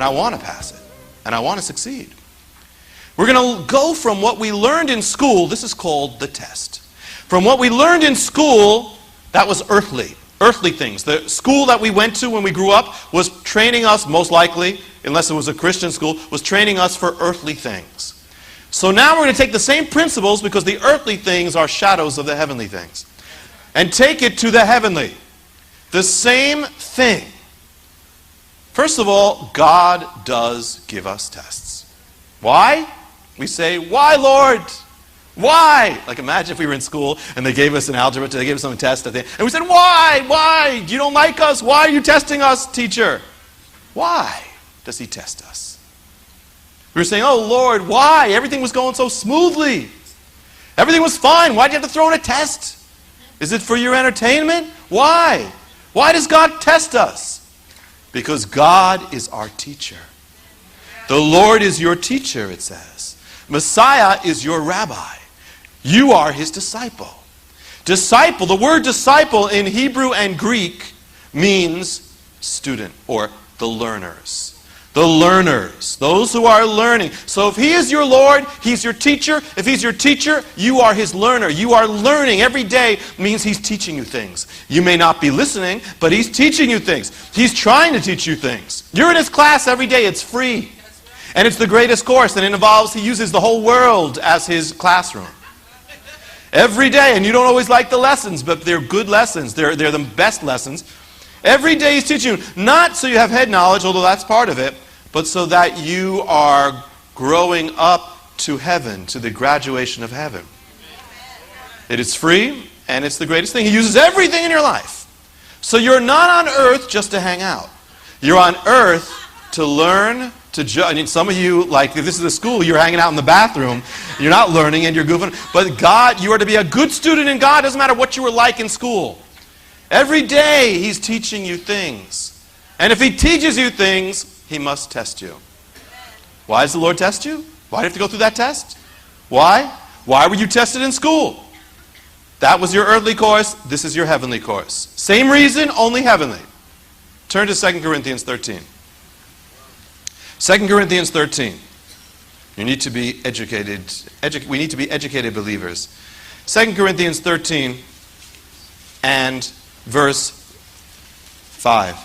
and I want to pass it, and I want to succeed. We're going to go from what we learned in school. This is called the test. From what we learned in school, that was earthly things. The school that we went to when we grew up was training us, most likely, unless it was a Christian school, was training us for earthly things. So now we're going to take the same principles, because the earthly things are shadows of the heavenly things, and take it to the heavenly. The same thing. First of all, God does give us tests. Why? We say, why, Lord? Why? Like, imagine if we were in school and they gave us an algebra, they gave us some test at the end, and we said, why? Why? You don't like us? Why are you testing us, teacher? Why does he test us? We were saying, oh, Lord, why? Everything was going so smoothly. Everything was fine. Why do you have to throw in a test? Is it for your entertainment? Why? Why does God test us? Because God is our teacher. The Lord is your teacher, it says. Messiah is your rabbi. You are his disciple. Disciple, the word disciple in Hebrew and Greek means student, or the learners. The learners, those who are learning. So if he is your Lord, he's your teacher. If he's your teacher, you are his learner. You are learning every day, means he's teaching you things. You may not be listening, but he's teaching you things. He's trying to teach you things. You're in his class every day. It's free. And it's the greatest course, and it involves, he uses the whole world as his classroom. Every day, and you don't always like the lessons, but they're good lessons. They're the best lessons. Every day he's teaching you, not so you have head knowledge, although that's part of it, but so that you are growing up to heaven, to the graduation of heaven. It is free, and it's the greatest thing. He uses everything in your life. So you're not on earth just to hang out. You're on earth to learn, to judge. I mean, some of you, like, if this is a school, you're hanging out in the bathroom, you're not learning and you're goofing. But God, you are to be a good student in God. It doesn't matter what you were like in school. Every day he's teaching you things. And if he teaches you things, he must test you. Why does the Lord test you? Why do you have to go through that test? Why? Why were you tested in school? That was your earthly course. This is your heavenly course. Same reason, only heavenly. Turn to 2 Corinthians 13. 2 Corinthians 13. You need to be educated. We need to be educated believers. 2 Corinthians 13 and verse 5.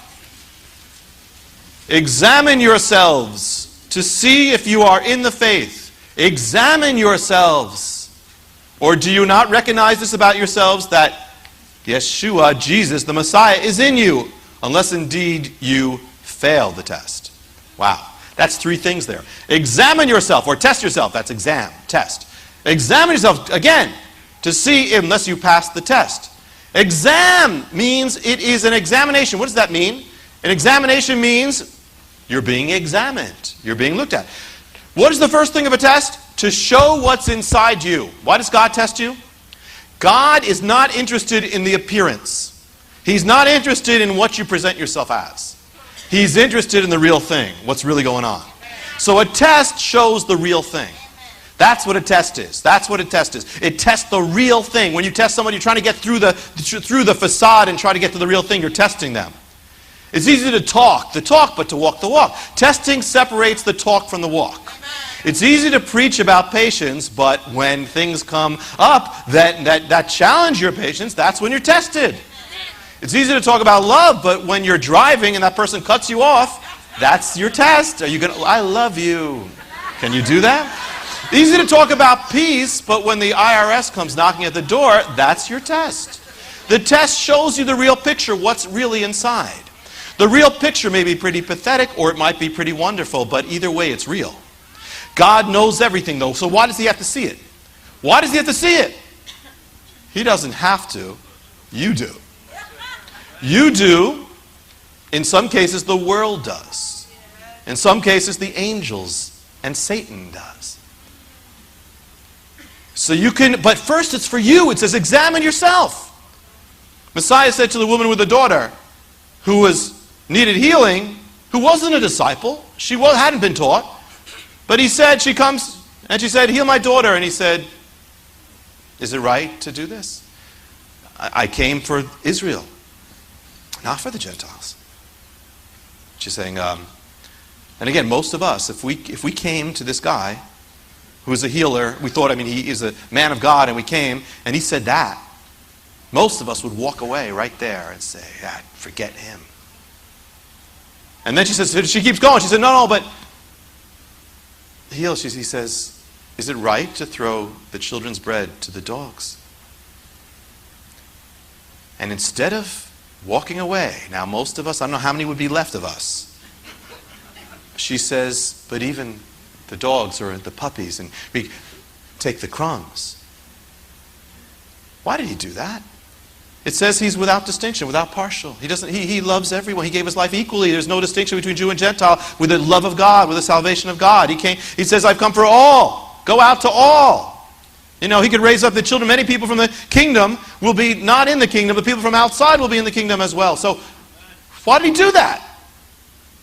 Examine yourselves to see if you are in the faith. Examine yourselves. Or do you not recognize this about yourselves, that Yeshua, Jesus, the Messiah, is in you, unless indeed you fail the test? Wow. That's three things there. Examine yourself, or test yourself. That's exam, test. Examine yourself, again, to see unless you pass the test. Exam means it is an examination. What does that mean? An examination means you're being examined. You're being looked at. What is the first thing of a test? To show what's inside you. Why does God test you? God is not interested in the appearance. He's not interested in what you present yourself as. He's interested in the real thing, what's really going on. So a test shows the real thing. That's what a test is. That's what a test is. It tests the real thing. When you test someone, you're trying to get through the facade and try to get to the real thing. You're testing them. It's easy to talk the talk, but to walk the walk. Testing separates the talk from the walk. It's easy to preach about patience, but when things come up that challenge your patience, that's when you're tested. It's easy to talk about love, but when you're driving and that person cuts you off, that's your test. Are you going to, I love you. Can you do that? Easy to talk about peace, but when the IRS comes knocking at the door, that's your test. The test shows you the real picture, what's really inside. The real picture may be pretty pathetic, or it might be pretty wonderful, but either way, it's real. God knows everything, though, so why does he have to see it? Why does he have to see it? He doesn't have to. You do. You do. In some cases, the world does. In some cases, the angels and Satan does. So you can, but first it's for you. It says, examine yourself. Messiah said to the woman with the daughter who needed healing, who wasn't a disciple, she hadn't been taught, but he said, she comes and she said, heal my daughter. And he said, is it right to do this? I came for Israel, not for the Gentiles. She's saying, And again, most of us, if we came to this guy who was a healer, we thought, he is a man of God, and we came, and he said that, most of us would walk away right there and say, forget him. And then she keeps going. She said, no, but he says, is it right to throw the children's bread to the dogs? And instead of walking away, now most of us, I don't know how many would be left of us, she says, but even the dogs or the puppies, and we take the crumbs. Why did he do that? It says he's without distinction, without partial. He loves everyone. He gave his life equally. There's no distinction between Jew and Gentile with the love of God, with the salvation of God. He says, I've come for all. Go out to all. He could raise up the children. Many people from the kingdom will be not in the kingdom, but people from outside will be in the kingdom as well. So why did he do that?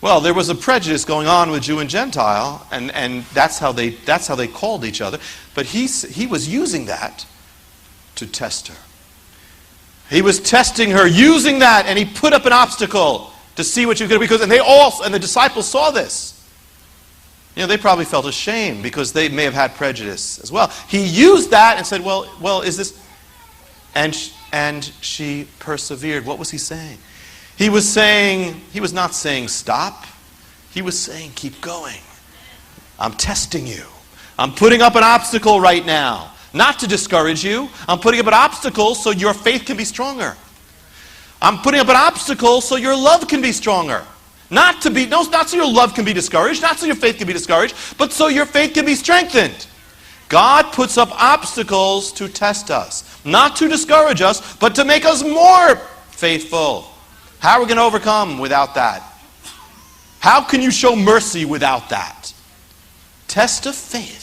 Well, there was a prejudice going on with Jew and Gentile, and that's how they called each other. But he was using that to test her. He was testing her, using that, and he put up an obstacle to see what she was going to do. And the disciples saw this. They probably felt ashamed because they may have had prejudice as well. He used that and said, well, is this? And she persevered. What was he saying? He was not saying stop. He was saying keep going. I'm testing you. I'm putting up an obstacle right now. Not to discourage you. I'm putting up an obstacle so your faith can be stronger. I'm putting up an obstacle so your love can be stronger. Not so your love can be discouraged, not so your faith can be discouraged, but so your faith can be strengthened. God puts up obstacles to test us. Not to discourage us, but to make us more faithful. How are we going to overcome without that? How can you show mercy without that? Test of faith.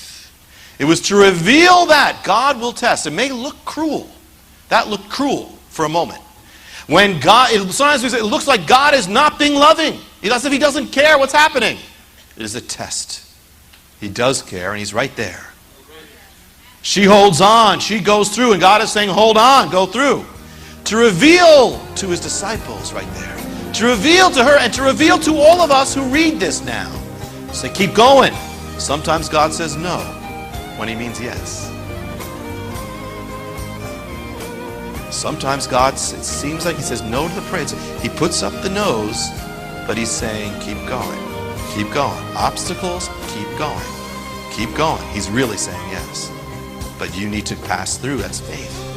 It was to reveal that God will test. It may look cruel. That looked cruel for a moment. When sometimes it looks like God is not being loving. It's as if he doesn't care what's happening. It is a test. He does care, and he's right there. She holds on. She goes through, and God is saying, hold on, go through. To reveal to his disciples right there. To reveal to her, and to reveal to all of us who read this now. Say, keep going. Sometimes God says no when he means yes. Sometimes God, it seems like he says no to the prayer. He puts up the no's, but he's saying, keep going. Keep going. Obstacles, keep going. Keep going. He's really saying yes. But you need to pass through. That's faith.